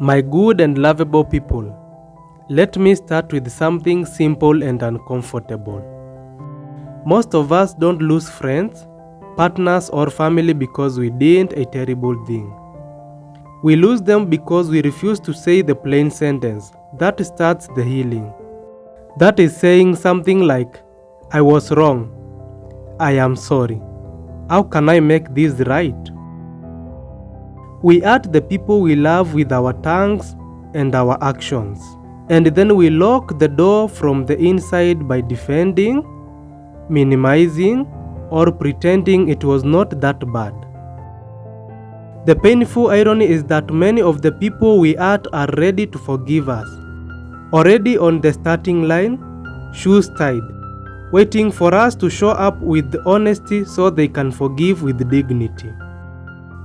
My good and lovable people, let me start with something simple and uncomfortable. Most of us don't lose friends, partners, or family because we did a terrible thing. We lose them because we refuse to say the plain sentence that starts the healing. That is saying something like, I was wrong. I am sorry. How can I make this right? We hurt the people we love with our tongues and our actions, and then we lock the door from the inside by defending, minimizing, or pretending it was not that bad. The painful irony is that many of the people we hurt are ready to forgive us, already on the starting line, shoes tied, waiting for us to show up with honesty so they can forgive with dignity.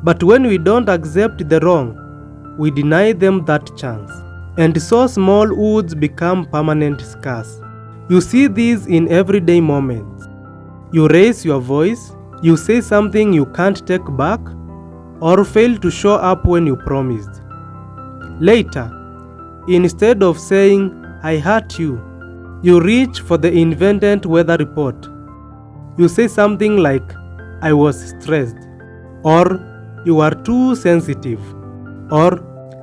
But when we don't accept the wrong, we deny them that chance. And so small wounds become permanent scars. You see these in everyday moments. You raise your voice, you say something you can't take back, or fail to show up when you promised. Later, instead of saying, I hurt you, you reach for the invented weather report. You say something like, I was stressed, or you are too sensitive, or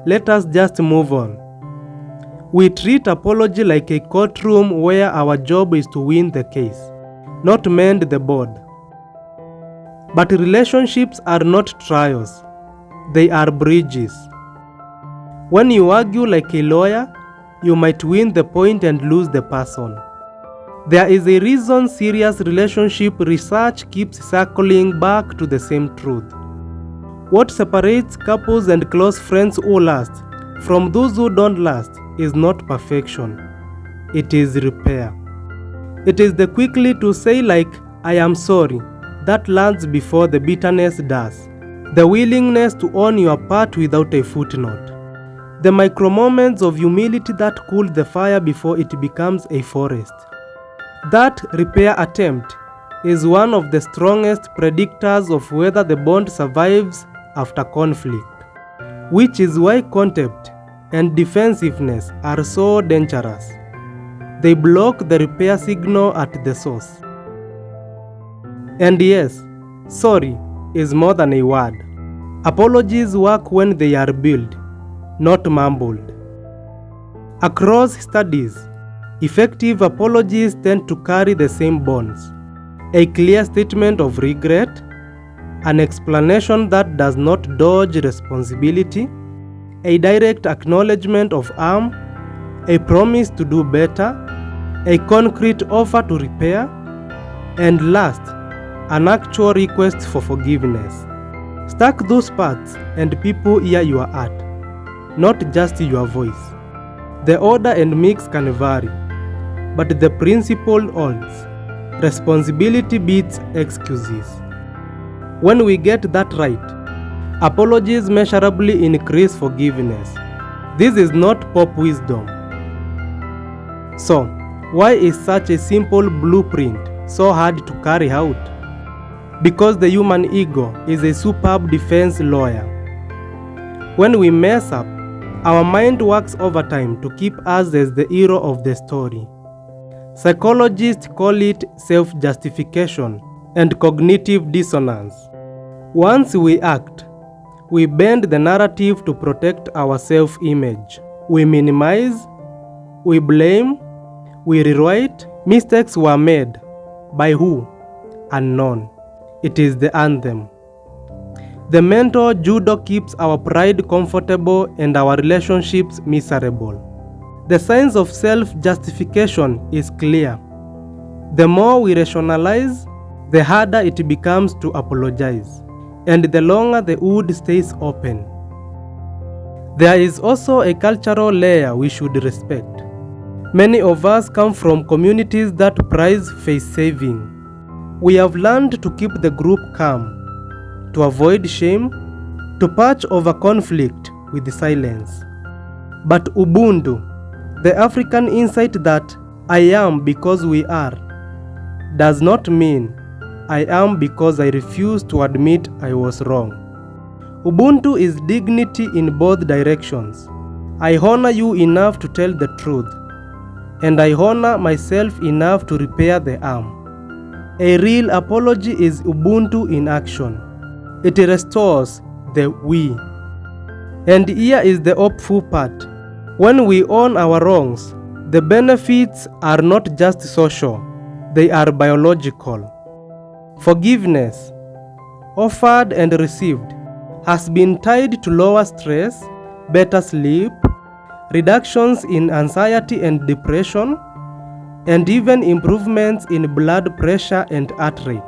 let us just move on. We treat apology like a courtroom where our job is to win the case, not mend the board. But relationships are not trials, they are bridges. When you argue like a lawyer, you might win the point and lose the person. There is a reason serious relationship research keeps circling back to the same truth. What separates couples and close friends who last from those who don't last is not perfection. It is repair. It is the quickly to say like, I am sorry, that lands before the bitterness does. The willingness to own your part without a footnote. The micro moments of humility that cool the fire before it becomes a forest. That repair attempt is one of the strongest predictors of whether the bond survives after conflict, which is why contempt and defensiveness are so dangerous. They block the repair signal at the source. And yes, sorry is more than a word. Apologies work when they are built, not mumbled. Across studies, effective apologies tend to carry the same bonds: a clear statement of regret, an explanation that does not dodge responsibility, a direct acknowledgement of harm, a promise to do better, a concrete offer to repair, and last, an actual request for forgiveness. Stack those parts and people hear your heart, not just your voice. The order and mix can vary, but the principle holds. Responsibility beats excuses. When we get that right, apologies measurably increase forgiveness. This is not pop wisdom. So, why is such a simple blueprint so hard to carry out? Because the human ego is a superb defense lawyer. When we mess up, our mind works overtime to keep us as the hero of the story. Psychologists call it self-justification and cognitive dissonance. Once we act, we bend the narrative to protect our self-image. We minimize, we blame, we rewrite. Mistakes were made. By who? Unknown. It is the anthem. The mental judo keeps our pride comfortable and our relationships miserable. The science of self-justification is clear. The more we rationalize, the harder it becomes to apologize, and the longer the wound stays open. There is also a cultural layer we should respect. Many of us come from communities that prize face saving. We have learned to keep the group calm, to avoid shame, to patch over conflict with silence. But Ubuntu, the African insight that I am because we are, does not mean I am because I refuse to admit I was wrong. Ubuntu is dignity in both directions. I honor you enough to tell the truth, and I honor myself enough to repair the harm. A real apology is Ubuntu in action. It restores the we. And here is the hopeful part. When we own our wrongs, the benefits are not just social, they are biological. Forgiveness, offered and received, has been tied to lower stress, better sleep, reductions in anxiety and depression, and even improvements in blood pressure and heart rate.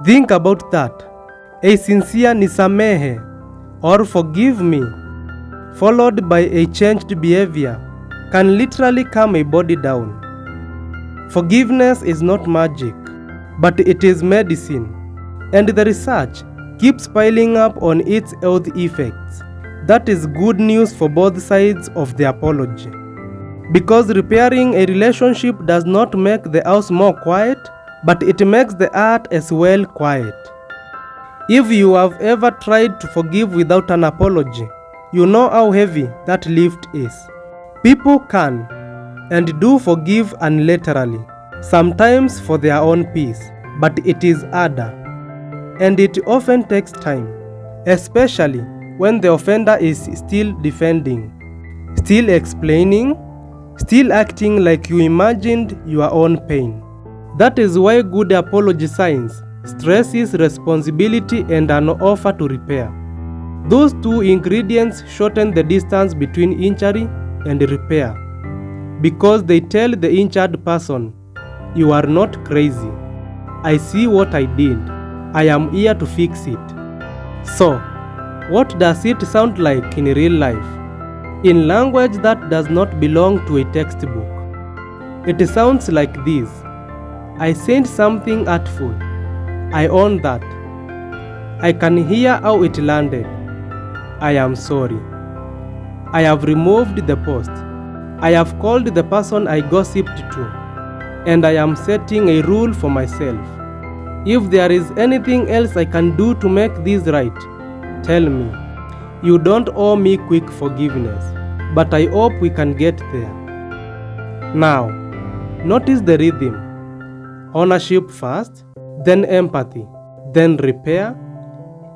Think about that. A sincere nisamehe or forgive me, followed by a changed behavior, can literally calm a body down. Forgiveness is not magic, but it is medicine, and the research keeps piling up on its health effects. That is good news for both sides of the apology. Because repairing a relationship does not make the house more quiet, but it makes the heart as well quiet. If you have ever tried to forgive without an apology, you know how heavy that lift is. People can and do forgive unilaterally, sometimes for their own peace, but it is harder. And it often takes time, especially when the offender is still defending, still explaining, still acting like you imagined your own pain. That is why good apology signs stresses responsibility and an offer to repair. Those two ingredients shorten the distance between injury and repair, because they tell the injured person, you are not crazy. I see what I did. I am here to fix it. So, what does it sound like in real life? In language that does not belong to a textbook. It sounds like this. I said something hurtful. I own that. I can hear how it landed. I am sorry. I have removed the post. I have called the person I gossiped to. And I am setting a rule for myself. If there is anything else I can do to make this right, tell me. You don't owe me quick forgiveness, but I hope we can get there. Now, notice the rhythm. Ownership first, then empathy, then repair,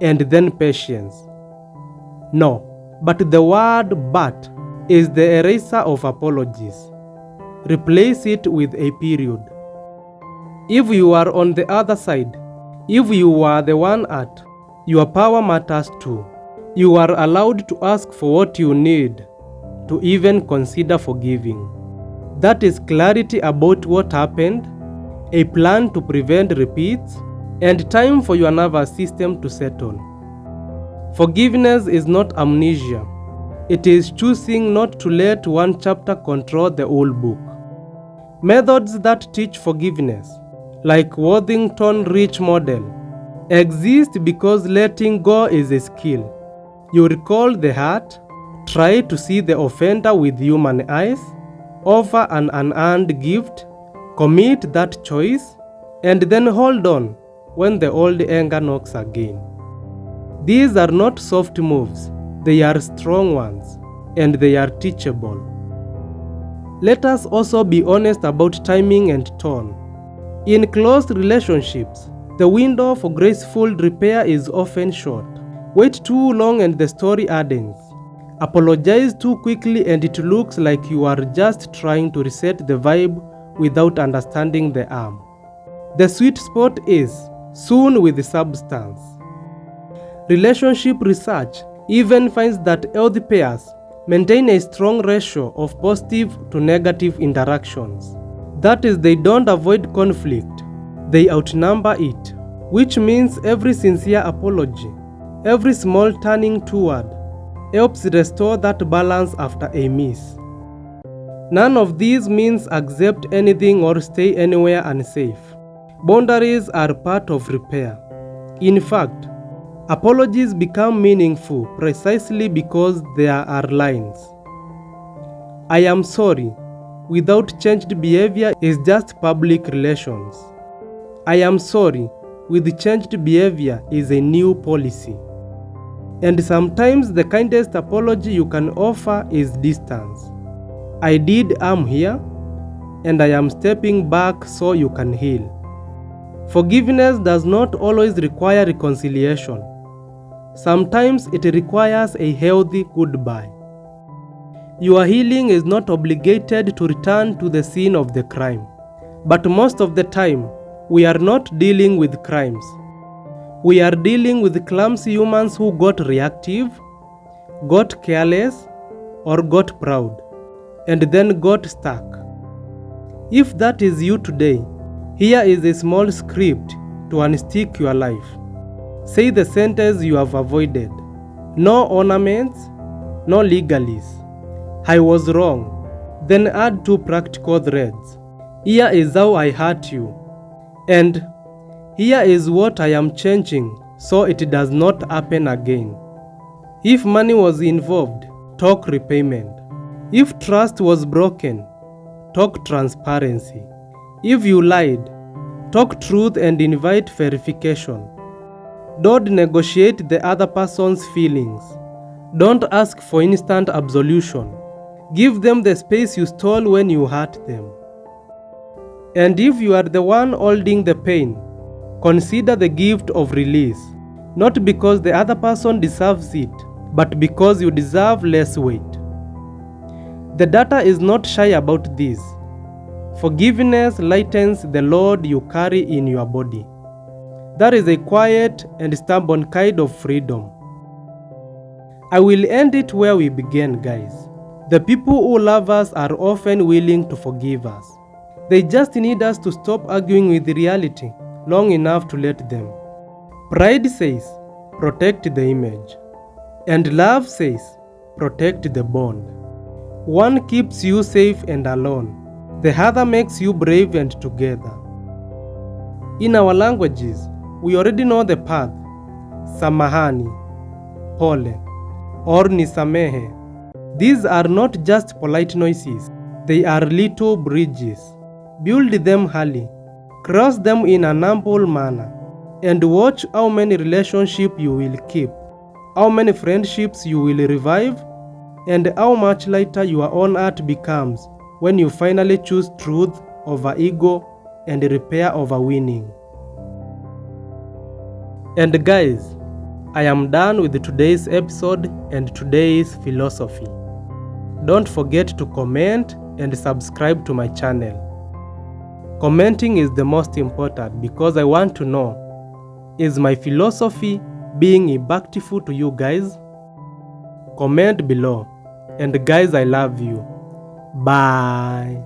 and then patience. No, but the word "but" is the eraser of apologies. Replace it with a period. If you are on the other side, if you are the one hurt, your power matters too. You are allowed to ask for what you need, to even consider forgiving. That is clarity about what happened, a plan to prevent repeats, and time for your nervous system to settle. Forgiveness is not amnesia. It is choosing not to let one chapter control the whole book. Methods that teach forgiveness, like Worthington Rich model, exist because letting go is a skill. You recall the hurt, try to see the offender with human eyes, offer an unearned gift, commit that choice, and then hold on when the old anger knocks again. These are not soft moves, they are strong ones, and they are teachable. Let us also be honest about timing and tone. In close relationships, the window for graceful repair is often short. Wait too long and the story hardens. Apologize too quickly and it looks like you are just trying to reset the vibe without understanding the harm. The sweet spot is soon with substance. Relationship research even finds that healthy pairs maintain a strong ratio of positive to negative interactions. That is, they don't avoid conflict, they outnumber it, which means every sincere apology, every small turning toward, helps restore that balance after a miss. None of these means accept anything or stay anywhere unsafe. Boundaries are part of repair. In fact, apologies become meaningful precisely because there are lines. I am sorry without changed behavior is just public relations. I am sorry with changed behavior is a new policy. And sometimes the kindest apology you can offer is distance. I did harm here, and I am stepping back so you can heal. Forgiveness does not always require reconciliation. Sometimes it requires a healthy goodbye. Your healing is not obligated to return to the scene of the crime. But most of the time, we are not dealing with crimes. We are dealing with clumsy humans who got reactive, got careless, or got proud, and then got stuck. If that is you today, here is a small script to unstick your life. Say the sentence you have avoided. No ornaments, no legalese. I was wrong. Then add 2 practical threads. Here is how I hurt you. And here is what I am changing so it does not happen again. If money was involved, talk repayment. If trust was broken, talk transparency. If you lied, talk truth and invite verification. Don't negotiate the other person's feelings. Don't ask for instant absolution. Give them the space you stole when you hurt them. And if you are the one holding the pain, consider the gift of release, not because the other person deserves it, but because you deserve less weight. The data is not shy about this. Forgiveness lightens the load you carry in your body. That is a quiet and stubborn kind of freedom. I will end it where we began, guys. The people who love us are often willing to forgive us. They just need us to stop arguing with reality long enough to let them. Pride says, protect the image. And love says, protect the bond. One keeps you safe and alone. The other makes you brave and together. In our languages, we already know the path. Samahani, pole, or nisamehe. These are not just polite noises. They are little bridges. Build them early. Cross them in an ample manner. And watch how many relationships you will keep, how many friendships you will revive, and how much lighter your own heart becomes when you finally choose truth over ego and repair over winning. And guys, I am done with today's episode and today's philosophy. Don't forget to comment and subscribe to my channel. Commenting is the most important because I want to know, is my philosophy being impactful to you guys? Comment below. And guys, I love you. Bye.